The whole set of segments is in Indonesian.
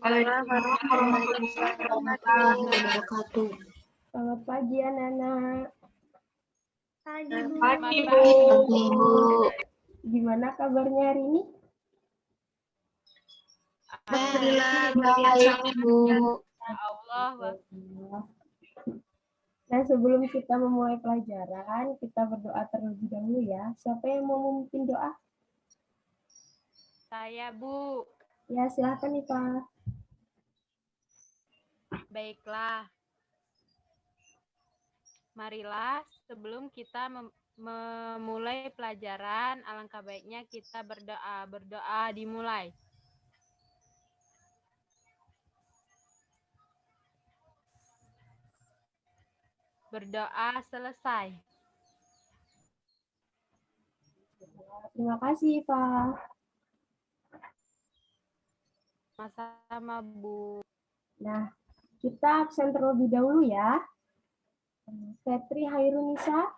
warahmatullahi wabarakatuh. Selamat pagi anak-anak. Pagi, Bu. Pagi, Bu. Gimana kabarnya hari ini? Alhamdulillah, baik, Bu. Allah. Nah, sebelum kita memulai pelajaran, kita berdoa terlebih dahulu ya. Siapa yang mau memimpin doa? Saya, Bu. Ya, silakan nih, Pak. Baiklah. Marilah sebelum kita memulai pelajaran, alangkah baiknya kita berdoa. Berdoa dimulai. Berdoa selesai. Terima kasih, Pak. Sama-sama, Bu. Nah, kita absen terlebih dahulu ya. Fetri Hairunisa,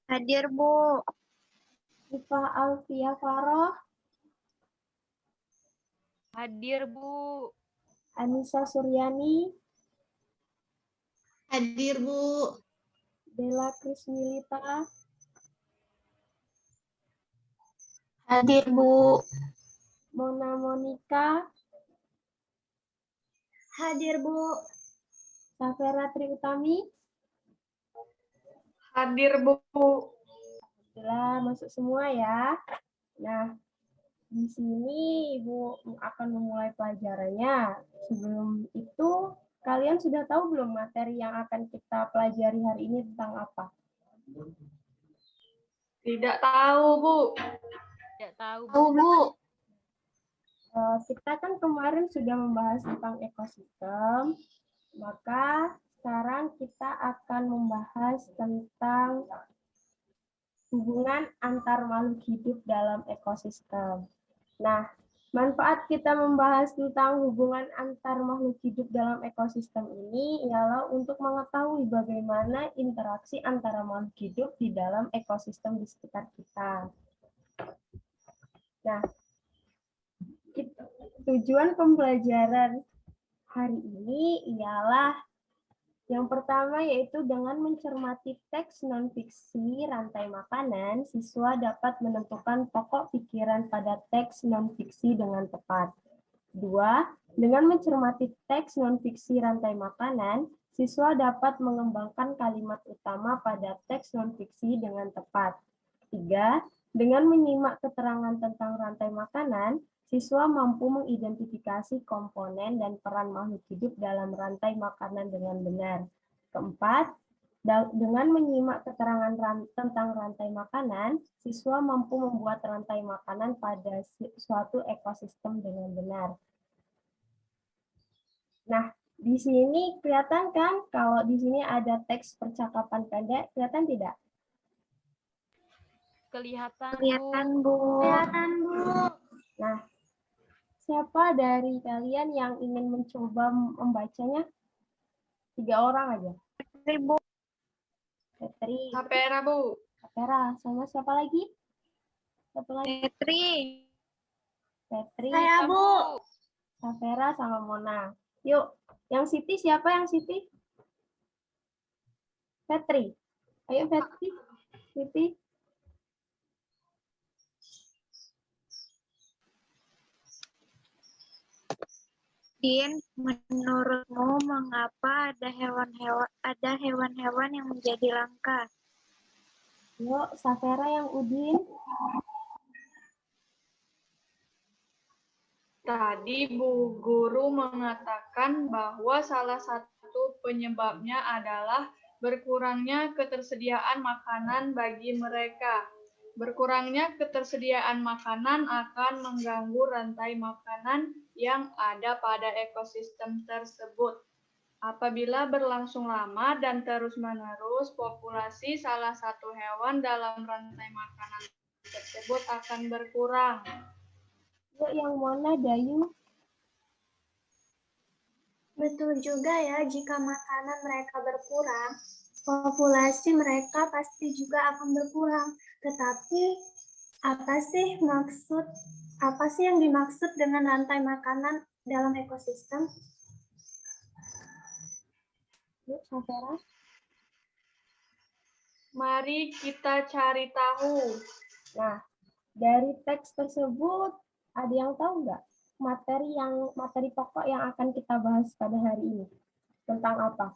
Hadir, Bu. Ifa Alfia Faroh, Hadir, Bu. Anissa Suryani, Hadir, Bu. Bella Krismilita, Hadir, Bu. Mona Monika, Hadir, Bu. Safera Tri Utami. Hadir, Bu. Alhamdulillah, masuk semua ya. Nah, di sini Ibu akan memulai pelajarannya. Sebelum itu, kalian sudah tahu belum materi yang akan kita pelajari hari ini tentang apa? Tidak tahu, Bu. Tidak tahu, Bu. Tahu, Bu. Kita kan kemarin sudah membahas tentang ekosistem, maka sekarang kita akan membahas tentang hubungan antar makhluk hidup dalam ekosistem. Nah, manfaat kita membahas tentang hubungan antar makhluk hidup dalam ekosistem ini ialah untuk mengetahui bagaimana interaksi antara makhluk hidup di dalam ekosistem di sekitar kita. Nah, tujuan pembelajaran hari ini ialah yang pertama yaitu dengan mencermati teks non-fiksi rantai makanan, siswa dapat menentukan pokok pikiran pada teks non-fiksi dengan tepat. Dua, dengan mencermati teks non-fiksi rantai makanan, siswa dapat mengembangkan kalimat utama pada teks non-fiksi dengan tepat. Tiga, dengan menyimak keterangan tentang rantai makanan, siswa mampu mengidentifikasi komponen dan peran makhluk hidup dalam rantai makanan dengan benar. Keempat, dengan menyimak keterangan tentang rantai makanan, siswa mampu membuat rantai makanan pada suatu ekosistem dengan benar. Nah, di sini kelihatan kan kalau di sini ada teks percakapan pendek, kelihatan tidak? Kelihatan, Bu. Kelihatan, Bu. Nah, siapa dari kalian yang ingin mencoba membacanya? 3 orang aja. Fetri, Bu. Fetri, Safera, Bu. Safera, sama siapa lagi? Satu lagi. Fetri. Fetri, Saya, Bu. Safera, sama Mona. Yuk, yang Siti siapa yang Siti? Fetri. Ayo Fetri, Siti. Din, menurutmu mengapa ada hewan-hewan yang menjadi langka? Yuk, Safera yang Udin. Tadi Bu Guru mengatakan bahwa salah satu penyebabnya adalah berkurangnya ketersediaan makanan bagi mereka. Berkurangnya ketersediaan makanan akan mengganggu rantai makanan yang ada pada ekosistem tersebut. Apabila berlangsung lama dan terus-menerus, populasi salah satu hewan dalam rantai makanan tersebut akan berkurang. Yuk, yang Mona, Dayu. Betul juga ya, jika makanan mereka berkurang, populasi mereka pasti juga akan berkurang. Tetapi, apa sih maksud Apa sih yang dimaksud dengan rantai makanan dalam ekosistem? Yuk, Syafera. Mari kita cari tahu. Nah, dari teks tersebut ada yang tahu nggak materi pokok yang akan kita bahas pada hari ini tentang apa?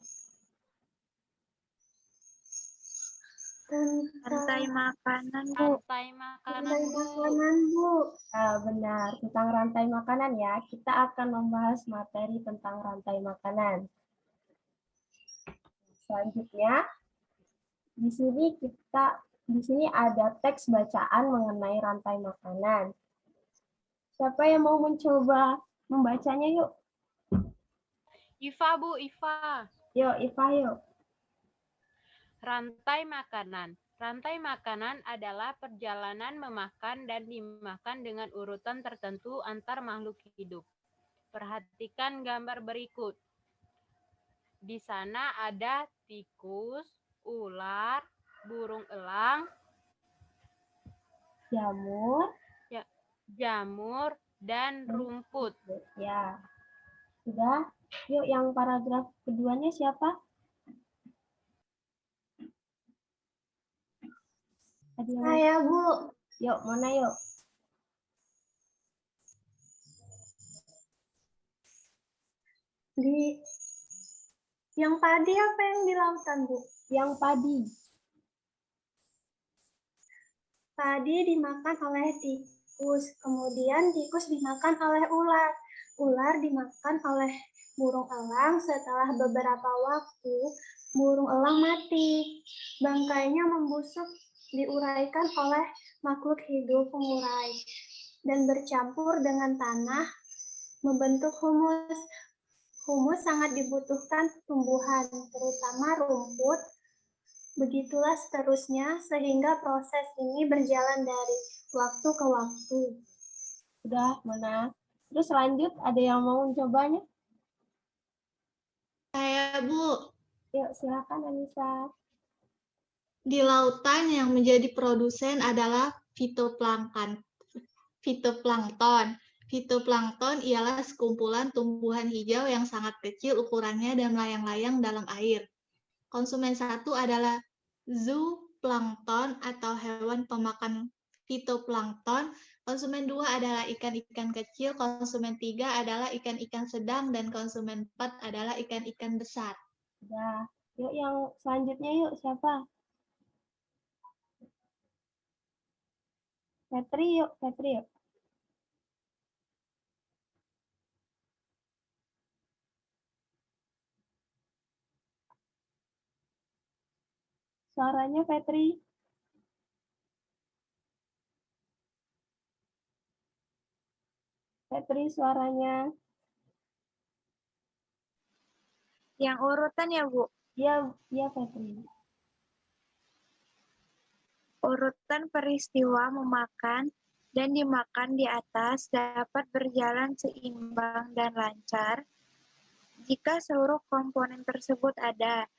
Rantai makanan, Bu. Rantai makanan, Rantai Bu. makanan, Bu. Nah, benar, tentang rantai makanan ya. Kita akan membahas materi tentang rantai makanan. Selanjutnya, di sini ada teks bacaan mengenai rantai makanan. Siapa yang mau mencoba membacanya yuk? Iva, Bu, Iva. Yuk, Iva yuk. Rantai makanan. Rantai makanan adalah perjalanan memakan dan dimakan dengan urutan tertentu antar makhluk hidup. Perhatikan gambar berikut. Di sana ada tikus, ular, burung elang, jamur, dan rumput. Ya, sudah. Yuk, yang paragraf keduanya siapa? Ada yang Saya, Bu. Yuk, mana yuk? Yang padi apa yang di lautan, Bu? Yang padi. Padi dimakan oleh tikus, kemudian tikus dimakan oleh ular. Ular dimakan oleh burung elang. Setelah beberapa waktu, burung elang mati. Bangkainya membusuk, diuraikan oleh makhluk hidup pengurai dan bercampur dengan tanah membentuk humus. Humus sangat dibutuhkan tumbuhan, terutama rumput. Begitulah seterusnya, sehingga proses ini berjalan dari waktu ke waktu. Sudah, mana? Terus lanjut, ada yang mau mencobanya? Saya, Bu, Yuk, silakan Anissa. di lautan yang menjadi produsen adalah fitoplankton. Fitoplankton ialah sekumpulan tumbuhan hijau yang sangat kecil ukurannya dan melayang-layang dalam air. Konsumen satu adalah zooplankton atau hewan pemakan fitoplankton. Konsumen dua adalah ikan-ikan kecil, konsumen tiga adalah ikan-ikan sedang, dan konsumen empat adalah ikan-ikan besar. Sudah. Yuk, yang selanjutnya yuk, siapa? Petri yuk, Petri yuk. Suaranya Petri. Petri suaranya. Yang urutan ya, Bu. Iya Petri. Urutan peristiwa memakan dan dimakan di atas dapat berjalan seimbang dan lancar jika seluruh komponen tersebut ada.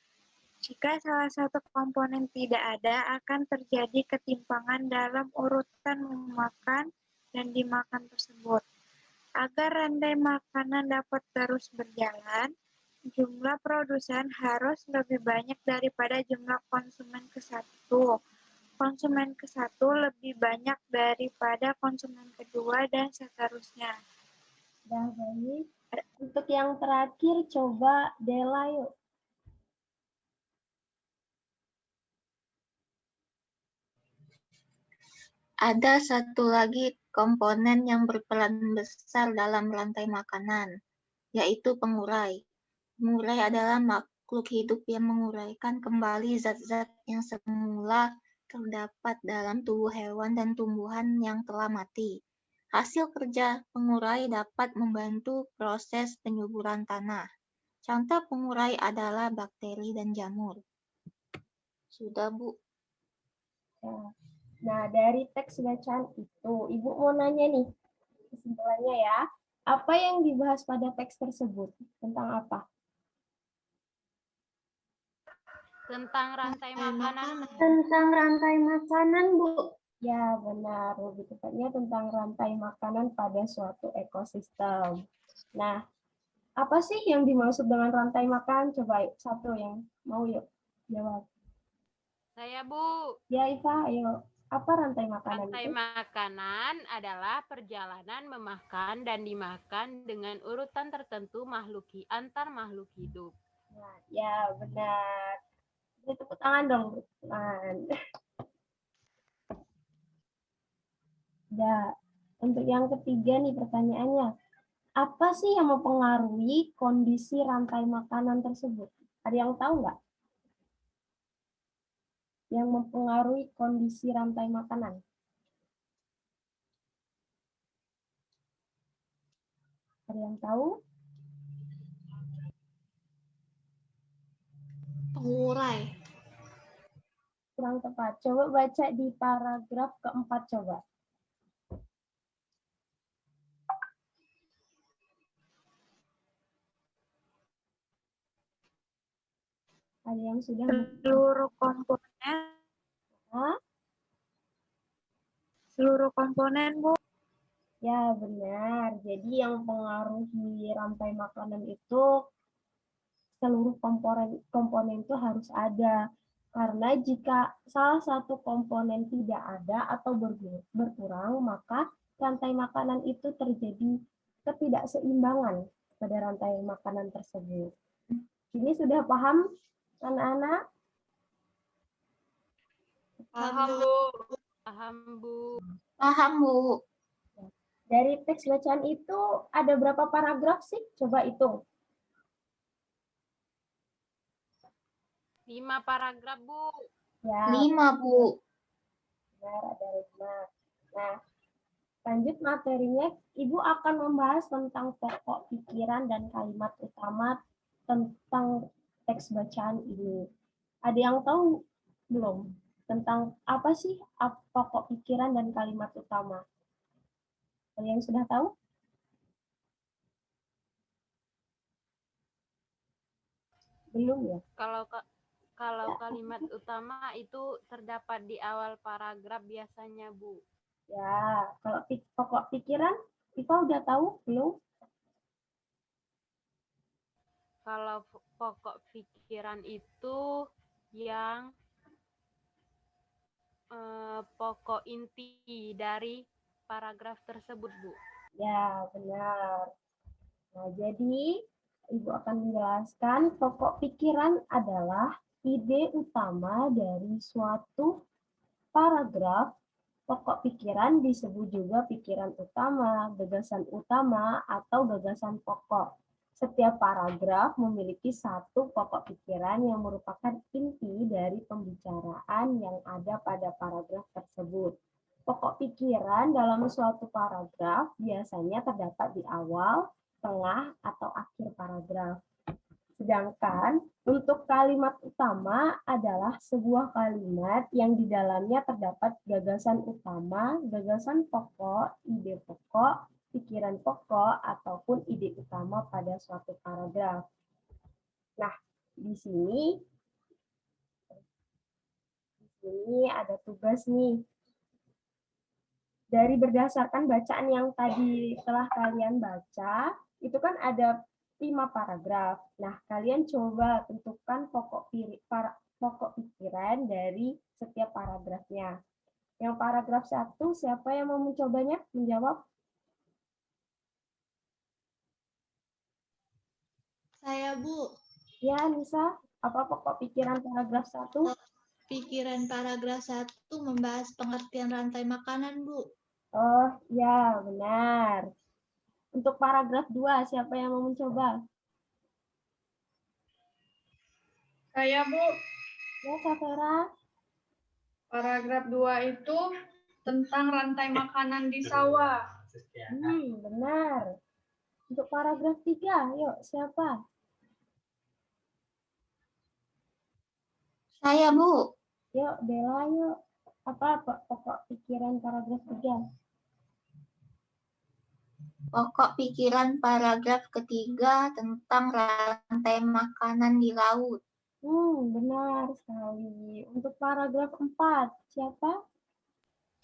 Jika salah satu komponen tidak ada, akan terjadi ketimpangan dalam urutan memakan dan dimakan tersebut. Agar rantai makanan dapat terus berjalan, jumlah produsen harus lebih banyak daripada jumlah konsumen ke satu. Konsumen ke satu lebih banyak daripada konsumen kedua, dan seterusnya. Sudah baik. Untuk yang terakhir, coba Dela yuk. Ada satu lagi komponen yang berperan besar dalam rantai makanan, yaitu pengurai. Pengurai adalah makhluk hidup yang menguraikan kembali zat-zat yang semula terdapat dalam tubuh hewan dan tumbuhan yang telah mati. Hasil kerja pengurai dapat membantu proses penyuburan tanah. Contoh pengurai adalah bakteri dan jamur. Sudah, Bu. Nah, dari teks bacaan itu, Ibu mau nanya nih, kesimpulannya ya, apa yang dibahas pada teks tersebut? Tentang apa? Tentang rantai makanan. Tentang rantai makanan, Bu. Ya, benar. Lebih tepatnya tentang rantai makanan pada suatu ekosistem. Nah, apa sih yang dimaksud dengan rantai makan? Coba satu yang mau yuk jawab. Saya, Bu. Ya, Iva, ayo. Apa rantai makanan Rantai itu? makanan adalah perjalanan memakan dan dimakan dengan urutan tertentu antar makhluk hidup. Nah, ya, benar. Beri tepuk tangan dong. Tepuk tangan. Ya, untuk yang ketiga nih pertanyaannya. Apa sih yang mempengaruhi kondisi rantai makanan tersebut? Ada yang tahu nggak? Yang mempengaruhi kondisi rantai makanan? Ada yang tahu? Pengurai. Kurang tepat. Coba baca di paragraf keempat coba. Ada yang sudah Seluruh komponen, Hah? seluruh komponen, Bu. Ya, benar. Jadi yang mempengaruhi rantai makanan itu seluruh komponen itu harus ada. Karena jika salah satu komponen tidak ada atau berkurang, maka rantai makanan itu terjadi ketidakseimbangan pada rantai makanan tersebut. Ini sudah paham, anak-anak? Paham, Bu. Paham, Bu. Paham, Bu. Dari teks bacaan itu ada berapa paragraf sih? Coba hitung. 5 paragraf, Bu. Ya, 5, Bu. benar, ada 5. Nah, lanjut materinya, Ibu akan membahas tentang pokok pikiran dan kalimat utama tentang teks bacaan ini. Ada yang tahu belum tentang apa sih pokok pikiran dan kalimat utama? Ada yang sudah tahu? Belum ya? Kalau kalimat utama itu terdapat di awal paragraf biasanya, Bu. Ya, kalau pokok pikiran, Iva udah tahu belum? Kalau pokok pikiran itu yang pokok inti dari paragraf tersebut, Bu. Ya, benar. Nah, jadi Ibu akan menjelaskan pokok pikiran adalah ide utama dari suatu paragraf. Pokok pikiran disebut juga pikiran utama, gagasan utama, atau gagasan pokok. Setiap paragraf memiliki satu pokok pikiran yang merupakan inti dari pembicaraan yang ada pada paragraf tersebut. Pokok pikiran dalam suatu paragraf biasanya terdapat di awal, tengah, atau akhir paragraf. Sedangkan untuk kalimat utama adalah sebuah kalimat yang di dalamnya terdapat gagasan utama, gagasan pokok, ide pokok, pikiran pokok, ataupun ide utama pada suatu paragraf. Nah, di sini ada tugas nih. Dari berdasarkan bacaan yang tadi telah kalian baca, itu kan ada 5 paragraf. Nah, kalian coba tentukan pokok pikiran dari setiap paragrafnya. Yang paragraf 1, siapa yang mau mencobanya menjawab? Saya, Bu. Ya, Nisa, apa pokok pikiran paragraf 1? Pikiran paragraf 1 membahas pengertian rantai makanan, Bu. Oh, ya, benar. Untuk paragraf 2, siapa yang mau mencoba? Saya, Bu. Ya, Safera. Paragraf 2 itu tentang rantai makanan di sawah. Benar. Untuk paragraf 3, yuk, siapa? Saya, Bu. Yuk, Bella, yuk. Apa pokok pikiran paragraf 3? Pokok pikiran paragraf ketiga tentang rantai makanan di laut. Benar sekali. Untuk paragraf 4, siapa?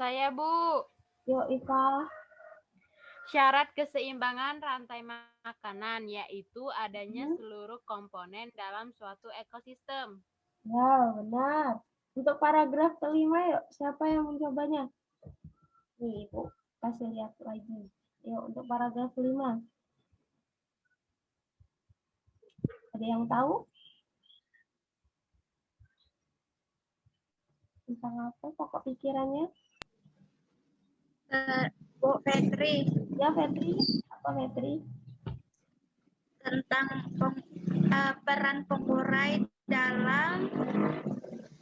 Saya, Bu. Yuk, Iva. Syarat keseimbangan rantai makanan yaitu adanya Hmm. seluruh komponen dalam suatu ekosistem. Ya, benar. Untuk paragraf kelima, yuk. Siapa yang mencobanya? Nih, Ibu. Kasih lihat lagi. Yuk, untuk paragraf kelima. Ada yang tahu? Tentang apa pokok pikirannya? Bu Fetri, Ya, Fetri. Apa, Fetri? tentang peran pengurai dalam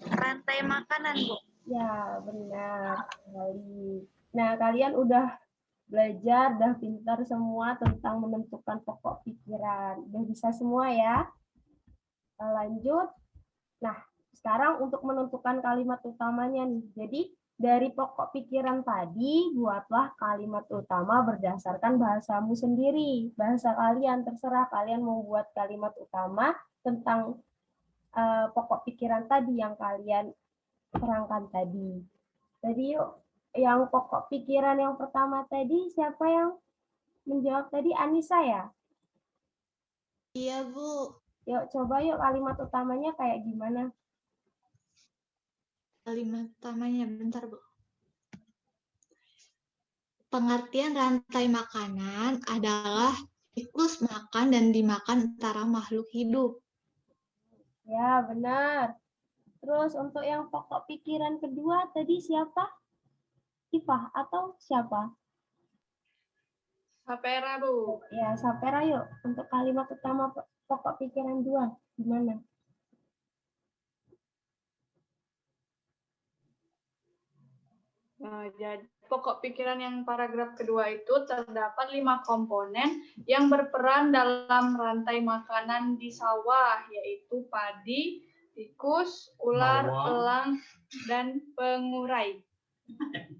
rantai makanan, Bu. Ya, benar sekali. Nah, kalian udah belajar, udah pintar semua tentang menentukan pokok pikiran. Udah bisa semua ya? Kita lanjut. Nah, sekarang untuk menentukan kalimat utamanya nih. Jadi, dari pokok pikiran tadi, buatlah kalimat utama berdasarkan bahasamu sendiri. Bahasa kalian, terserah kalian mau buat kalimat utama tentang pokok pikiran tadi yang kalian terangkan tadi. Jadi yuk, yang pokok pikiran yang pertama tadi, siapa yang menjawab tadi? Anissa ya? Iya, Bu. Yuk, coba yuk kalimat utamanya kayak gimana? Kalimat utamanya, bentar, Bu. Pengertian rantai makanan adalah siklus makan dan dimakan antara makhluk hidup. Ya, benar. Terus untuk yang pokok pikiran kedua tadi siapa? Ifah atau siapa? Sapera, Bu. Ya, Sapera yuk. Untuk kalimat utama pokok pikiran 2, gimana? Nah, jadi pokok pikiran yang paragraf kedua itu terdapat 5 komponen yang berperan dalam rantai makanan di sawah, yaitu padi, tikus, ular, elang, dan pengurai.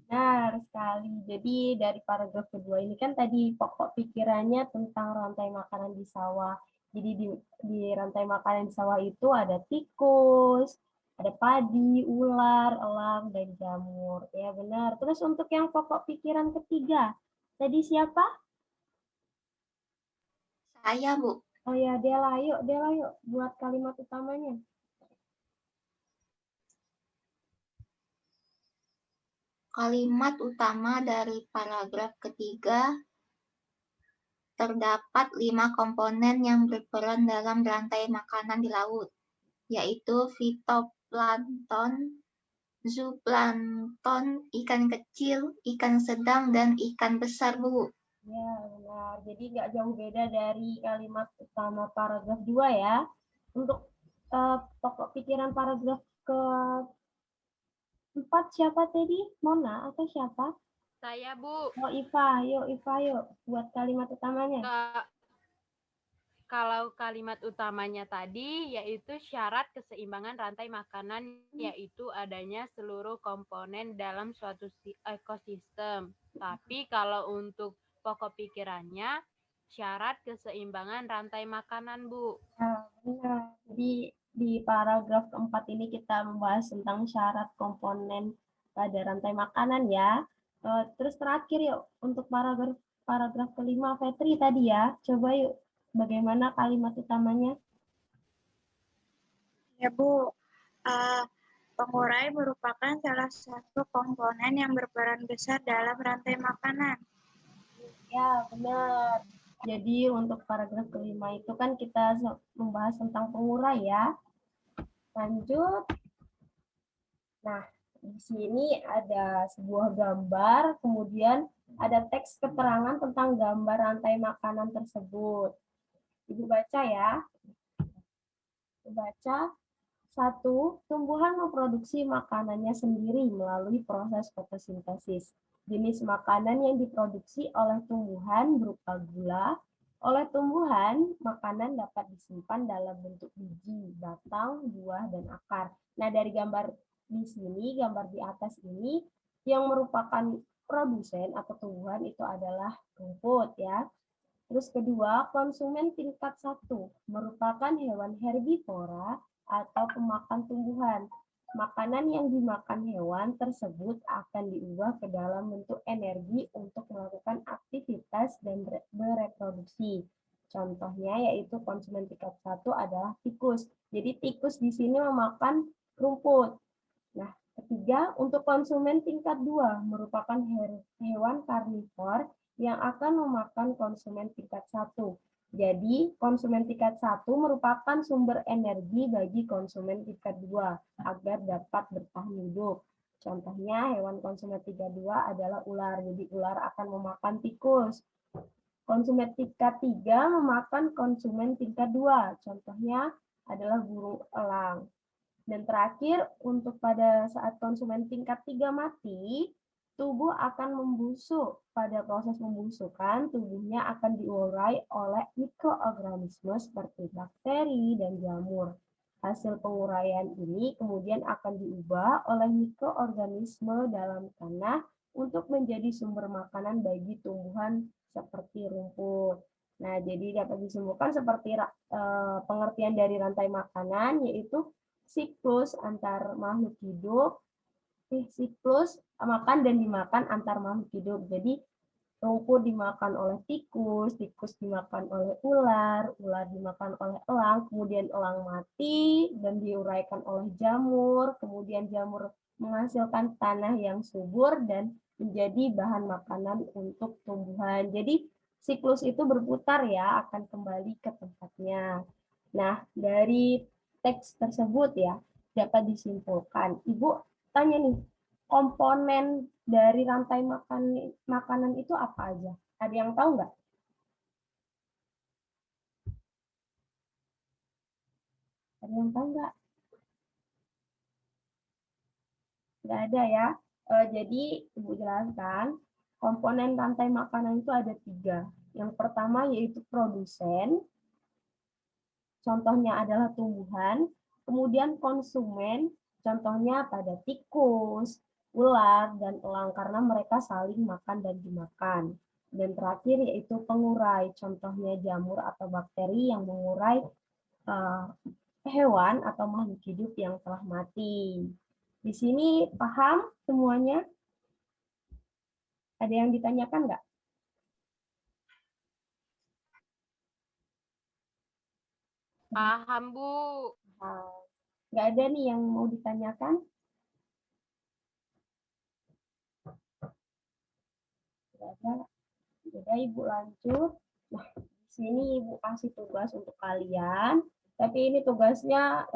Benar sekali. Jadi dari paragraf kedua ini kan tadi pokok pikirannya tentang rantai makanan di sawah. Jadi di rantai makanan di sawah itu ada tikus, ada padi, ular, elang, dan jamur. Ya benar. Terus untuk yang pokok pikiran ketiga, tadi siapa? Saya, Bu. Oh ya, Dela yuk buat kalimat utamanya. Kalimat utama dari paragraf ketiga terdapat 5 komponen yang berperan dalam rantai makanan di laut, yaitu fitoplankton, zooplankton, ikan kecil, ikan sedang, dan ikan besar, Bu. Ya, benar. Jadi nggak jauh beda dari kalimat utama paragraf 2 ya. Untuk pokok pikiran paragraf ke-4 siapa tadi? Mona atau siapa? Saya, Bu. Oh, Iva, yuk. Buat kalimat utamanya. Kalau kalimat utamanya tadi yaitu syarat keseimbangan rantai makanan yaitu adanya seluruh komponen dalam suatu ekosistem. Tapi kalau untuk pokok pikirannya syarat keseimbangan rantai makanan, Bu. Nah, benar. Jadi di paragraf keempat ini kita membahas tentang syarat komponen pada rantai makanan ya. Terus terakhir yuk untuk paragraf kelima Fetri tadi ya. Coba yuk bagaimana kalimat utamanya? Ya, Bu. Pengurai merupakan salah satu komponen yang berperan besar dalam rantai makanan. Ya, benar. Jadi untuk paragraf kelima itu kan kita membahas tentang pengurai ya. Lanjut. Nah, di sini ada sebuah gambar, kemudian ada teks keterangan tentang gambar rantai makanan tersebut. Ibu baca ya. Ibu baca. 1. Tumbuhan memproduksi makanannya sendiri melalui proses fotosintesis. Jenis makanan yang diproduksi oleh tumbuhan berupa gula. Oleh tumbuhan, makanan dapat disimpan dalam bentuk biji, batang, buah, dan akar. Nah, dari gambar di sini, gambar di atas ini, yang merupakan produsen atau tumbuhan itu adalah rumput ya. Terus kedua, konsumen tingkat 1 merupakan hewan herbivora atau pemakan tumbuhan. Makanan yang dimakan hewan tersebut akan diubah ke dalam bentuk energi untuk melakukan aktivitas dan bereproduksi. Contohnya yaitu konsumen tingkat 1 adalah tikus. Jadi tikus di sini memakan rumput. Nah, ketiga, untuk konsumen tingkat 2 merupakan hewan karnivor yang akan memakan konsumen tingkat 1. Jadi, konsumen tingkat 1 merupakan sumber energi bagi konsumen tingkat 2 agar dapat bertahan hidup. Contohnya, hewan konsumen tingkat 2 adalah ular. Jadi, ular akan memakan tikus. Konsumen tingkat 3 memakan konsumen tingkat 2. Contohnya adalah burung elang. Dan terakhir, untuk pada saat konsumen tingkat 3 mati, tubuh akan membusuk. Pada proses pembusukan, tubuhnya akan diurai oleh mikroorganisme seperti bakteri dan jamur. Hasil penguraian ini kemudian akan diubah oleh mikroorganisme dalam tanah untuk menjadi sumber makanan bagi tumbuhan seperti rumput. Nah, jadi dapat disimpulkan seperti pengertian dari rantai makanan, yaitu siklus antar makhluk hidup, siklus makan dan dimakan antar makhluk hidup. Jadi rumput dimakan oleh tikus, tikus dimakan oleh ular, ular dimakan oleh elang, kemudian elang mati dan diuraikan oleh jamur, kemudian jamur menghasilkan tanah yang subur dan menjadi bahan makanan untuk tumbuhan. Jadi siklus itu berputar ya, akan kembali ke tempatnya. Nah, dari teks tersebut ya dapat disimpulkan. Ibu tanya nih, komponen dari rantai makanan itu apa aja? Ada yang tahu nggak? Ada yang tahu nggak? Nggak ada ya. Jadi Ibu jelaskan, komponen rantai makanan itu ada 3. Yang pertama yaitu produsen, contohnya adalah tumbuhan, kemudian konsumen, contohnya pada tikus, ular, dan elang karena mereka saling makan dan dimakan. Dan terakhir yaitu pengurai, contohnya jamur atau bakteri yang mengurai hewan atau makhluk hidup yang telah mati. Di sini paham semuanya? Ada yang ditanyakan nggak? Paham, Bu. Nggak ada nih yang mau ditanyakan? Nggak ada. Jadi Ibu lanjut. Nah, di sini Ibu kasih tugas untuk kalian. Tapi ini tugasnya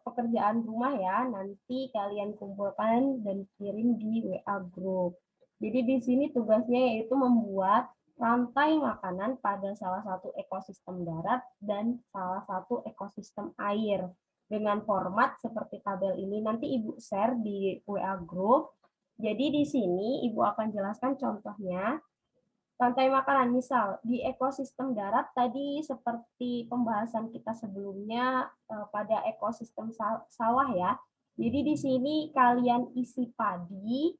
pekerjaan rumah ya. Nanti kalian kumpulkan dan kirim di WA group. Jadi di sini tugasnya yaitu membuat rantai makanan pada salah satu ekosistem darat dan salah satu ekosistem air. Dengan format seperti tabel ini, nanti Ibu share di WA group. Jadi di sini Ibu akan jelaskan contohnya. Rantai makanan, misal di ekosistem darat tadi seperti pembahasan kita sebelumnya pada ekosistem sawah ya. Jadi di sini kalian isi padi,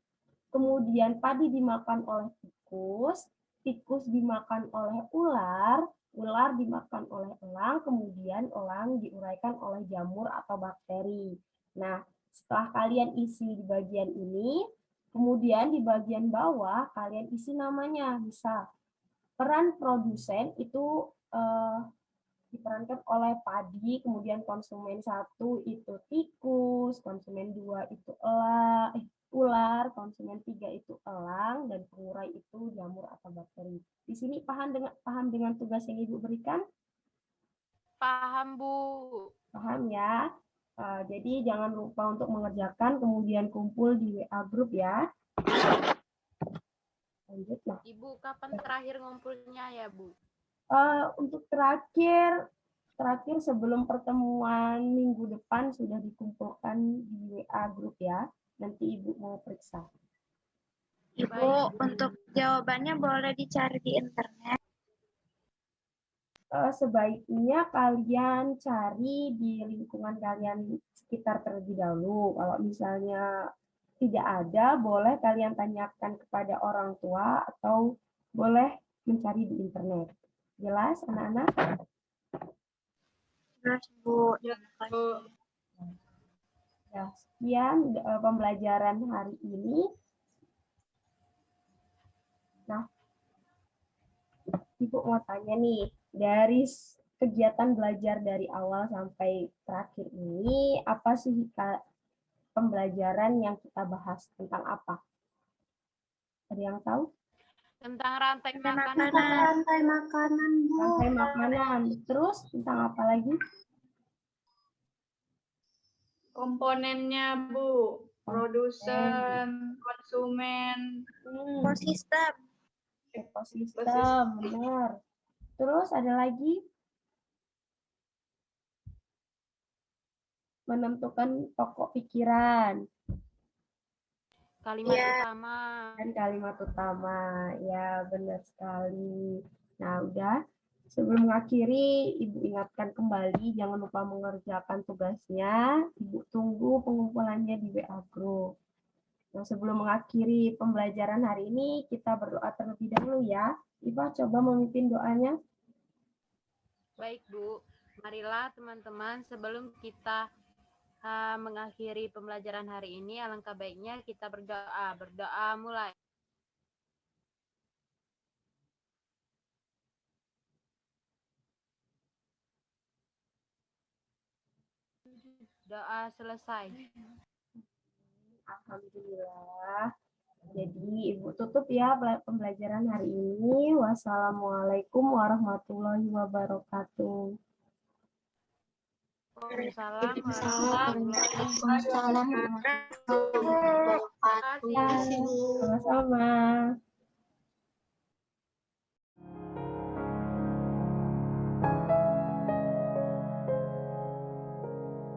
kemudian padi dimakan oleh tikus, tikus dimakan oleh ular, ular dimakan oleh elang, kemudian elang diuraikan oleh jamur atau bakteri. Nah, setelah kalian isi di bagian ini, kemudian di bagian bawah kalian isi namanya. Misal peran produsen itu diperankan oleh padi, kemudian konsumen 1 itu tikus, konsumen 2 itu ular, konsumen 3 itu elang, dan pengurai itu jamur atau bakteri. Di sini paham dengan tugas yang Ibu berikan? Paham, Bu. Paham ya. Jadi jangan lupa untuk mengerjakan, kemudian kumpul di WA group ya. Lanjut. Nah, Ibu kapan terakhir ngumpulnya ya, Bu? untuk terakhir sebelum pertemuan minggu depan sudah dikumpulkan di WA group ya. Nanti Ibu mau periksa. Ibu, untuk jawabannya boleh dicari di internet. Sebaiknya kalian cari di lingkungan kalian sekitar terlebih dahulu. Kalau misalnya tidak ada, boleh kalian tanyakan kepada orang tua atau boleh mencari di internet. Jelas, anak-anak? Jelas, Bu. Ya, Terima kasih. Ya, sekian pembelajaran hari ini. Nah, Ibu mau tanya nih, dari kegiatan belajar dari awal sampai terakhir ini, apa sih pembelajaran yang kita bahas tentang apa? Ada yang tahu? Tentang rantai makanan. Rantai makanan, Bu. Rantai makanan. Terus tentang apa lagi? Komponennya, Bu. Produsen, konsumen. Ekosistem. Ekosistem, benar. Terus ada lagi? Menentukan pokok pikiran. Kalimat utama. Dan kalimat utama. Ya, benar sekali. Nah, udah. Sebelum mengakhiri, Ibu ingatkan kembali, jangan lupa mengerjakan tugasnya. Ibu tunggu pengumpulannya di WA Group. Nah, sebelum mengakhiri pembelajaran hari ini, kita berdoa terlebih dahulu ya. Ibu coba memimpin doanya. Baik, Bu. Marilah teman-teman, sebelum kita mengakhiri pembelajaran hari ini, alangkah baiknya kita berdoa. Berdoa mulai. Doa selesai. Alhamdulillah. Jadi Ibu tutup ya pembelajaran hari ini. Wassalamualaikum warahmatullahi wabarakatuh. Waalaikumsalam Waalaikumsalam warahmatullahi wabarakatuh. Sama-sama.